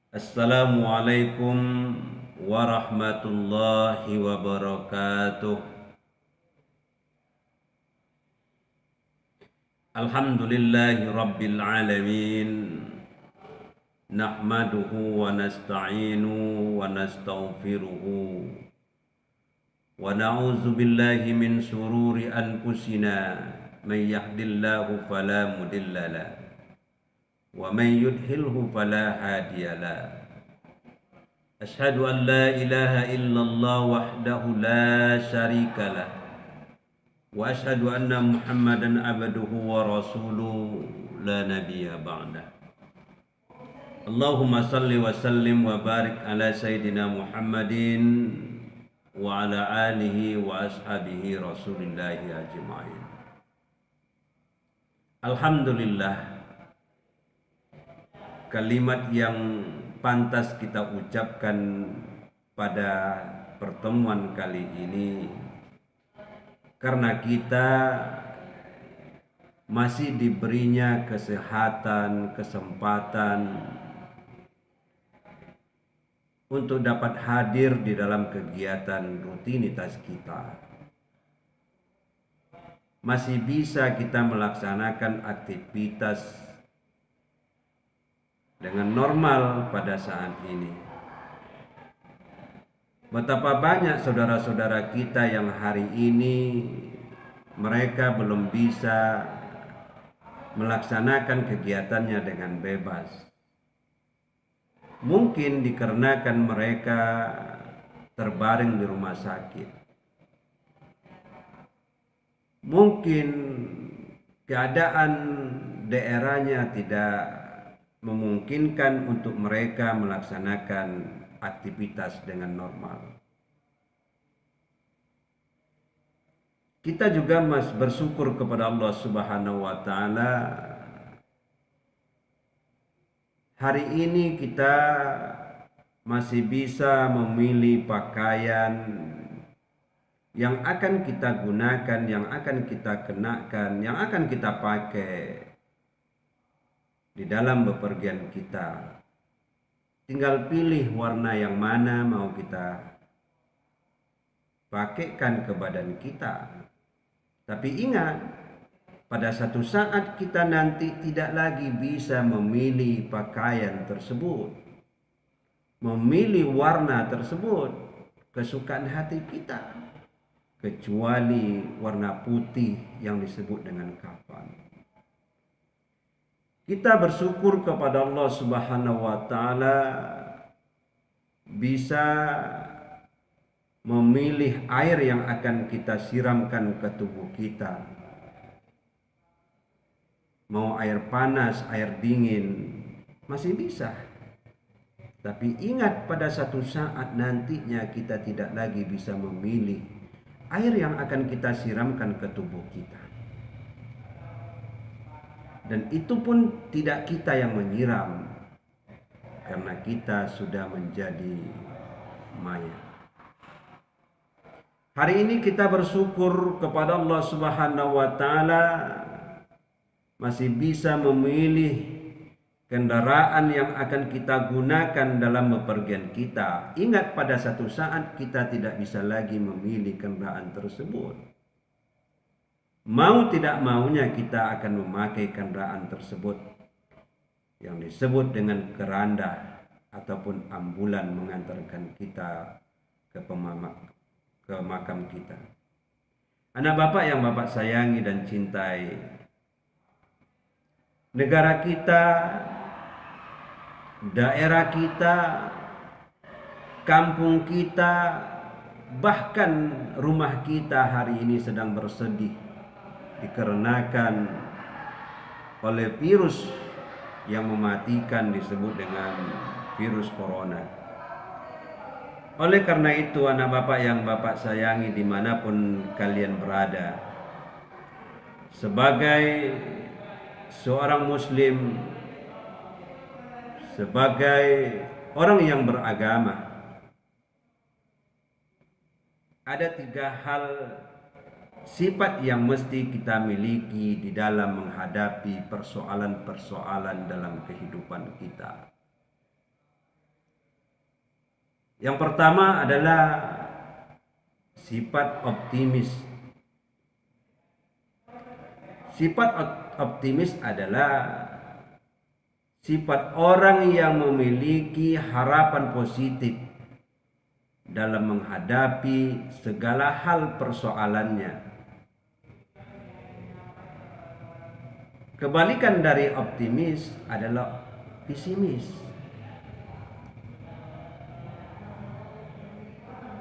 Assalamualaikum warahmatullahi wabarakatuh. Alhamdulillahi rabbil alamin. Nahmaduhu wa nasta'inu wa nastaghfiruhu wa na'udzu billahi min sururi anfusina. Man yahdillahu fala mudilla wa man yudhilhu fala hadiyalah. Asyhadu an la ilaha illallah wahdahu la syarikalah wa asyhadu anna Muhammadan abduhu wa rasuluhu la nabiyya ba'dah. Allahumma salli wa sallim wa barik ala sayyidina Muhammadin wa ala alihi wa ashabihi rasulillahi ajma'in. Alhamdulillah, kalimat yang pantas kita ucapkan pada pertemuan kali ini karena kita masih diberinya kesehatan, kesempatan untuk dapat hadir di dalam kegiatan rutinitas kita. Masih bisa kita melaksanakan aktivitas dengan normal pada saat ini. Betapa banyak saudara-saudara kita yang hari ini mereka belum bisa melaksanakan kegiatannya dengan bebas. Mungkin dikarenakan mereka terbaring di rumah sakit. Mungkin keadaan daerahnya tidak memungkinkan untuk mereka melaksanakan aktivitas dengan normal. Kita juga bersyukur kepada Allah Subhanahu wa taala. Hari ini kita masih bisa memilih pakaian yang akan kita gunakan, yang akan kita kenakan, yang akan kita pakai di dalam bepergian kita. Tinggal pilih warna yang mana mau kita pakaikan ke badan kita. Tapi ingat, pada satu saat kita nanti tidak lagi bisa memilih pakaian tersebut, memilih warna tersebut, kesukaan hati kita, kecuali warna putih yang disebut dengan kafan. Kita bersyukur kepada Allah Subhanahu wa taala bisa memilih air yang akan kita siramkan ke tubuh kita. Mau air panas, air dingin, masih bisa. Tapi ingat, pada satu saat nantinya kita tidak lagi bisa memilih air yang akan kita siramkan ke tubuh kita. Dan itu pun tidak kita yang menyiram, karena kita sudah menjadi mayat. Hari ini kita bersyukur kepada Allah Subhanahu wa taala masih bisa memilih kendaraan yang akan kita gunakan dalam bepergian kita. Ingat, pada satu saat kita tidak bisa lagi memilih kendaraan tersebut. Mau tidak maunya kita akan memakai kendaraan tersebut yang disebut dengan keranda ataupun ambulan mengantarkan kita ke makam kita. Anak Bapak yang Bapak sayangi dan cintai, negara kita, daerah kita, kampung kita, bahkan rumah kita hari ini sedang bersedih dikarenakan oleh virus yang mematikan disebut dengan virus corona. Oleh karena itu, anak Bapak yang Bapak sayangi dimanapun kalian berada, sebagai seorang muslim, sebagai orang yang beragama, ada 3 hal sifat yang mesti kita miliki di dalam menghadapi persoalan-persoalan dalam kehidupan kita. Yang pertama adalah sifat optimis. Sifat optimis adalah sifat orang yang memiliki harapan positif dalam menghadapi segala hal persoalannya. Kebalikan dari optimis adalah pesimis.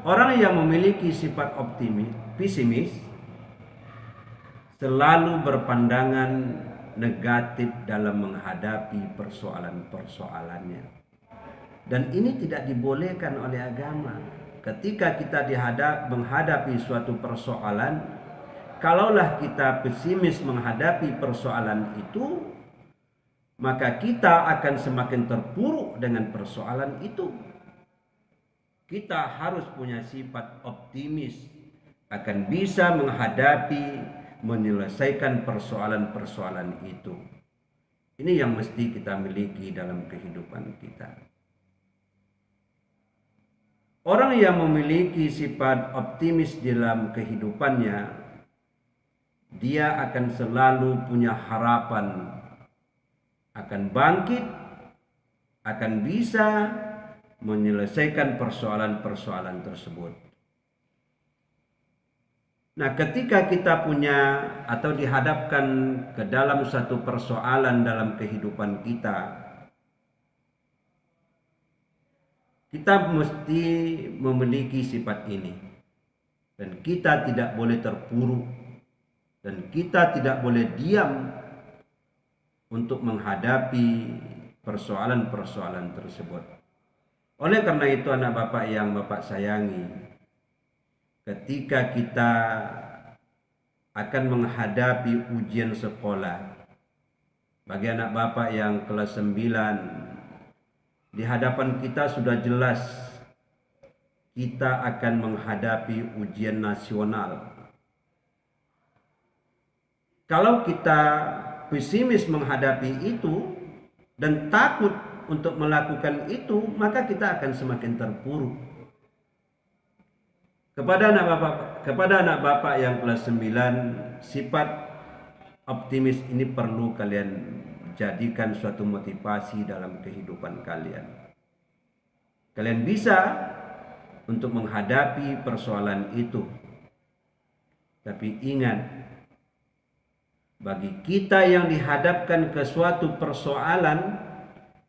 Orang yang memiliki sifat pesimis selalu berpandangan negatif dalam menghadapi persoalan-persoalannya. Dan ini tidak dibolehkan oleh agama. Ketika kita menghadapi suatu persoalan, kalaulah kita pesimis menghadapi persoalan itu, maka kita akan semakin terpuruk dengan persoalan itu. Kita harus punya sifat optimis, akan bisa menyelesaikan persoalan-persoalan itu. Ini yang mesti kita miliki dalam kehidupan kita. Orang yang memiliki sifat optimis dalam kehidupannya, dia akan selalu punya harapan akan bangkit, akan bisa menyelesaikan persoalan-persoalan tersebut. Nah, ketika kita punya atau dihadapkan ke dalam satu persoalan dalam kehidupan kita, kita mesti memiliki sifat ini. Dan kita tidak boleh terpuruk. Dan kita tidak boleh diam untuk menghadapi persoalan-persoalan tersebut. Oleh karena itu, anak Bapak yang Bapak sayangi, ketika kita akan menghadapi ujian sekolah, bagi anak Bapak yang kelas 9, di hadapan kita sudah jelas kita akan menghadapi ujian nasional. Kalau kita pesimis menghadapi itu dan takut untuk melakukan itu, maka kita akan semakin terpuruk. Kepada anak Bapak yang kelas 9, sifat optimis ini perlu kalian jadikan suatu motivasi dalam kehidupan kalian. Kalian bisa untuk menghadapi persoalan itu. Tapi ingat, bagi kita yang dihadapkan ke suatu persoalan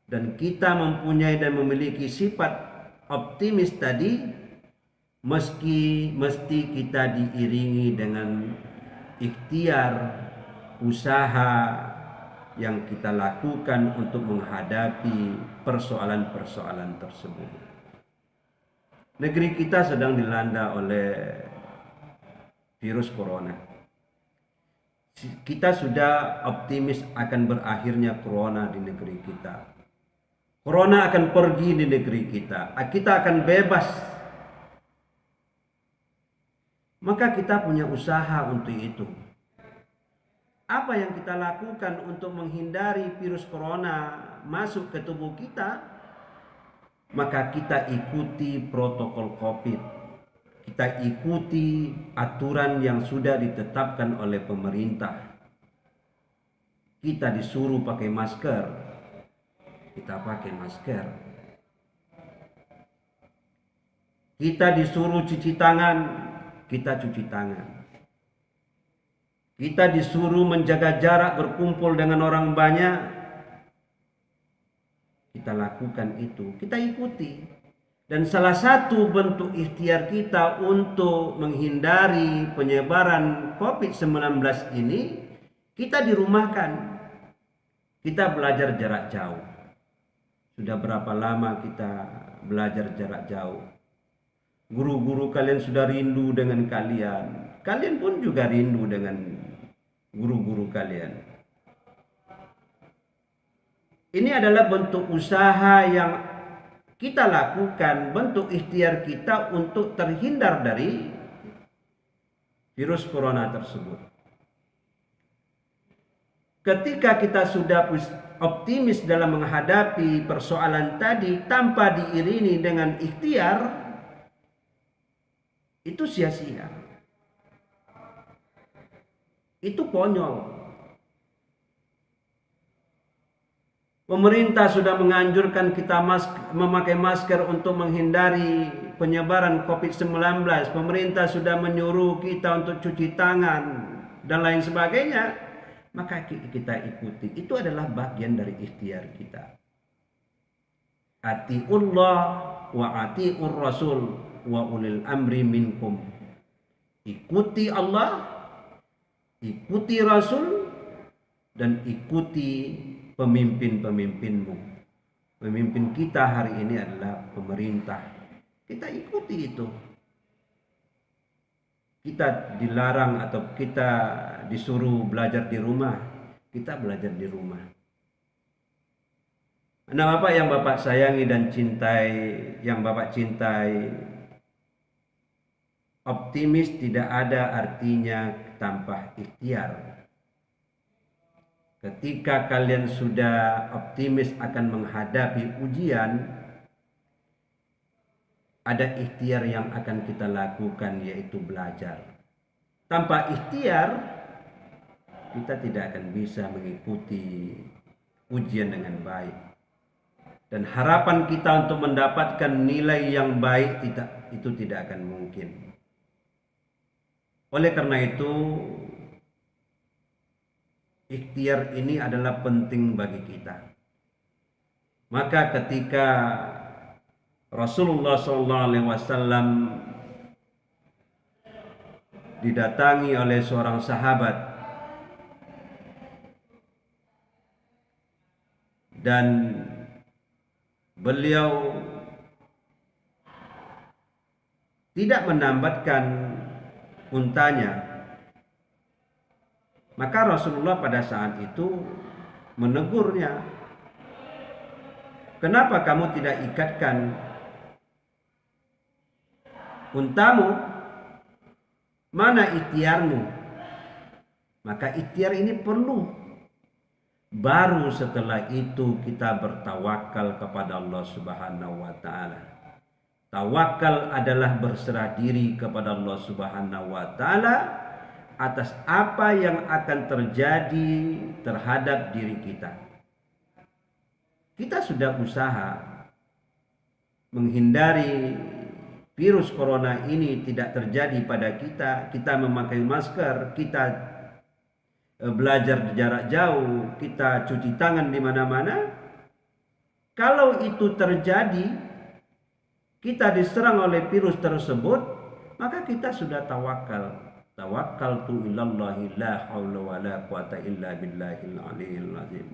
dan kita mempunyai dan memiliki sifat optimis tadi, mesti kita diiringi dengan ikhtiar, usaha yang kita lakukan untuk menghadapi persoalan-persoalan tersebut. Negeri kita sedang dilanda oleh virus corona. Kita sudah optimis akan berakhirnya corona di negeri kita. Corona akan pergi di negeri kita. Kita akan bebas. Maka kita punya usaha untuk itu. Apa yang kita lakukan untuk menghindari virus corona masuk ke tubuh kita? Maka kita ikuti protokol COVID. Kita ikuti aturan yang sudah ditetapkan oleh pemerintah. Kita disuruh pakai masker. Kita pakai masker. Kita disuruh cuci tangan. Kita cuci tangan. Kita disuruh menjaga jarak, berkumpul dengan orang banyak. Kita lakukan itu, kita ikuti. Dan salah satu bentuk ikhtiar kita untuk menghindari penyebaran COVID-19 ini, kita dirumahkan. Kita belajar jarak jauh. Sudah berapa lama kita belajar jarak jauh? Guru-guru kalian sudah rindu dengan kalian. Kalian pun juga rindu dengan guru-guru kalian. Ini adalah bentuk usaha yang kita lakukan, bentuk ikhtiar kita untuk terhindar dari virus corona tersebut. Ketika kita sudah optimis dalam menghadapi persoalan tadi tanpa diiringi dengan ikhtiar, itu sia-sia. Itu konyol. Pemerintah sudah menganjurkan kita memakai masker untuk menghindari penyebaran COVID-19. Pemerintah sudah menyuruh kita untuk cuci tangan dan lain sebagainya. Maka kita ikuti. Itu adalah bagian dari ikhtiar kita. Atiullah wa atiur rasul wa ulil amri minkum. Ikuti Allah, ikuti Rasul, dan ikuti pemimpin-pemimpinmu. Pemimpin kita hari ini adalah pemerintah. Kita ikuti itu. Kita dilarang atau kita disuruh belajar di rumah, kita belajar di rumah. Nah, Bapak yang Bapak sayangi dan cintai, yang Bapak cintai, optimis tidak ada artinya tanpa ikhtiar. Ketika kalian sudah optimis akan menghadapi ujian, ada ikhtiar yang akan kita lakukan, yaitu belajar. Tanpa ikhtiar, kita tidak akan bisa mengikuti ujian dengan baik. Dan harapan kita untuk mendapatkan nilai yang baik itu tidak akan mungkin. Oleh karena itu, ikhtiar ini adalah penting bagi kita. Maka ketika Rasulullah SAW didatangi oleh seorang sahabat dan beliau tidak menambatkan untanya, maka Rasulullah pada saat itu menegurnya, "Kenapa kamu tidak ikatkan untamu? Mana ikhtiarmu?" Maka ikhtiar ini perlu. Baru setelah itu kita bertawakal kepada Allah Subhanahu wa taala. Tawakal adalah berserah diri kepada Allah Subhanahu wa taala atas apa yang akan terjadi terhadap diri kita. Kita sudah usaha menghindari virus corona ini tidak terjadi pada kita. Kita memakai masker, kita belajar jarak jauh, kita cuci tangan di mana-mana. Kalau itu terjadi, kita diserang oleh virus tersebut, maka kita sudah tawakal. Tawakkaltu ilallahi la haula wala quwata illa billahil aliyil azim.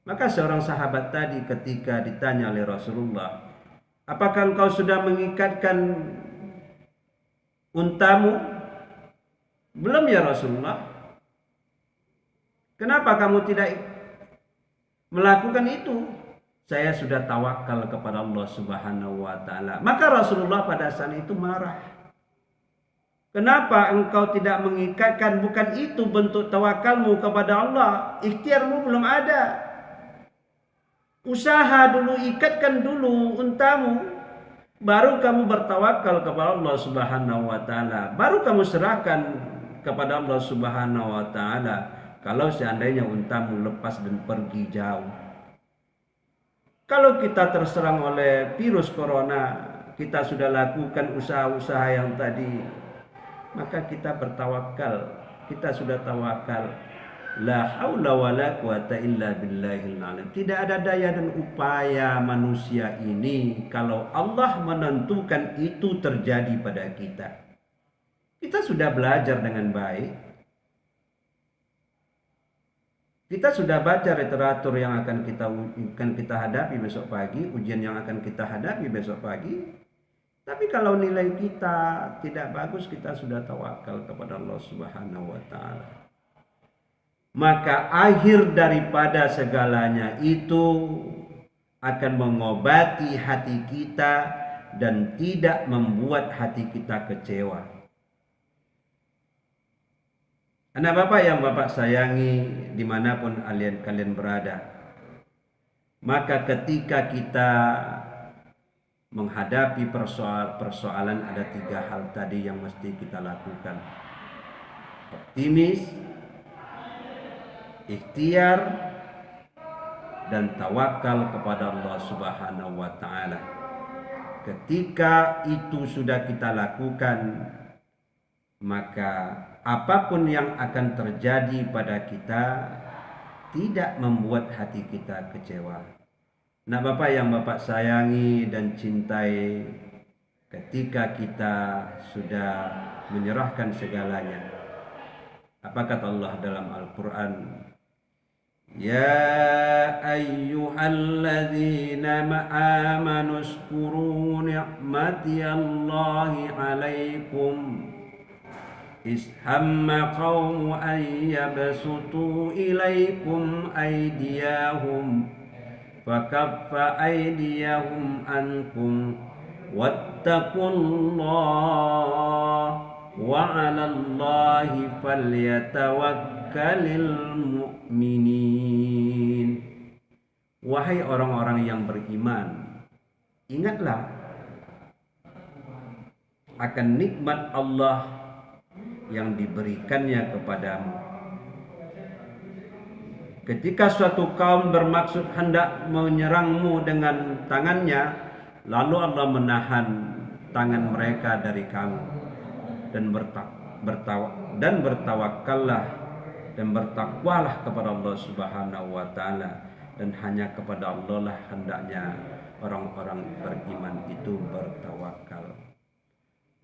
Maka seorang sahabat tadi ketika ditanya oleh Rasulullah, "Apakah engkau sudah mengikatkan untamu?" "Belum ya Rasulullah." "Kenapa kamu tidak melakukan itu?" "Saya sudah tawakal kepada Allah Subhanahu wa taala." Maka Rasulullah pada saat itu marah. "Kenapa engkau tidak mengikatkan? Bukan itu bentuk tawakalmu kepada Allah. Ikhtiarmu belum ada. Usaha dulu, ikatkan dulu untamu. Baru kamu bertawakal kepada Allah Subhanahu wa taala. Baru kamu serahkan kepada Allah Subhanahu wa taala. Kalau seandainya untamu lepas dan pergi jauh." Kalau kita terserang oleh virus corona, kita sudah lakukan usaha-usaha yang tadi, maka kita bertawakal, kita sudah tawakal. La haula wala quwata illa billahil alim. Tidak ada daya dan upaya manusia ini kalau Allah menentukan itu terjadi pada kita. Kita sudah belajar dengan baik. Kita sudah baca literatur yang akan kita hadapi besok pagi, ujian yang akan kita hadapi besok pagi. Tapi kalau nilai kita tidak bagus, kita sudah tawakal kepada Allah Subhanahu wa taala. Maka akhir daripada segalanya itu akan mengobati hati kita dan tidak membuat hati kita kecewa. Anak Bapak yang Bapak sayangi dimanapun kalian berada, maka ketika kita menghadapi persoalan ada 3 hal tadi yang mesti kita lakukan: optimis, ikhtiar, dan tawakal kepada Allah Subhanahu wa taala. Ketika itu sudah kita lakukan, maka apapun yang akan terjadi pada kita tidak membuat hati kita kecewa. Nah, Bapak yang Bapak sayangi dan cintai, ketika kita sudah menyerahkan segalanya, apa kata Allah dalam Al-Quran? Ya ayyuhalladzina amanu uzkuru ni'matillahi alaikum إذ هم قوم أن يبسطوا إليكم أيديهم فكف أيديهم عنكم واتقوا الله وعلى الله فليتوكل المؤمنين. Wahai orang-orang yang beriman, ingatlah akan nikmat Allah yang diberikannya kepadamu. Ketika suatu kaum bermaksud hendak menyerangmu dengan tangannya, lalu Allah menahan tangan mereka dari kamu, dan bertawakallah dan bertakwalah kepada Allah Subhanahu wa taala, dan hanya kepada Allah lah hendaknya orang-orang beriman itu bertawakal.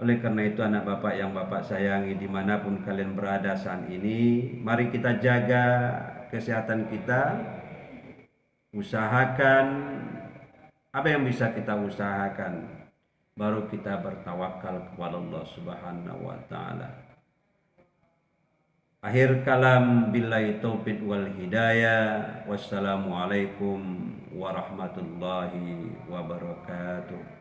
Oleh karena itu, anak Bapak yang Bapak sayangi dimanapun kalian berada saat ini, mari kita jaga kesehatan kita, usahakan apa yang bisa kita usahakan, baru kita bertawakal kepada Allah Subhanahu wa taala. Akhir kalam, billahi taufiq wal hidayah. Wassalamualaikum warahmatullahi wabarakatuh.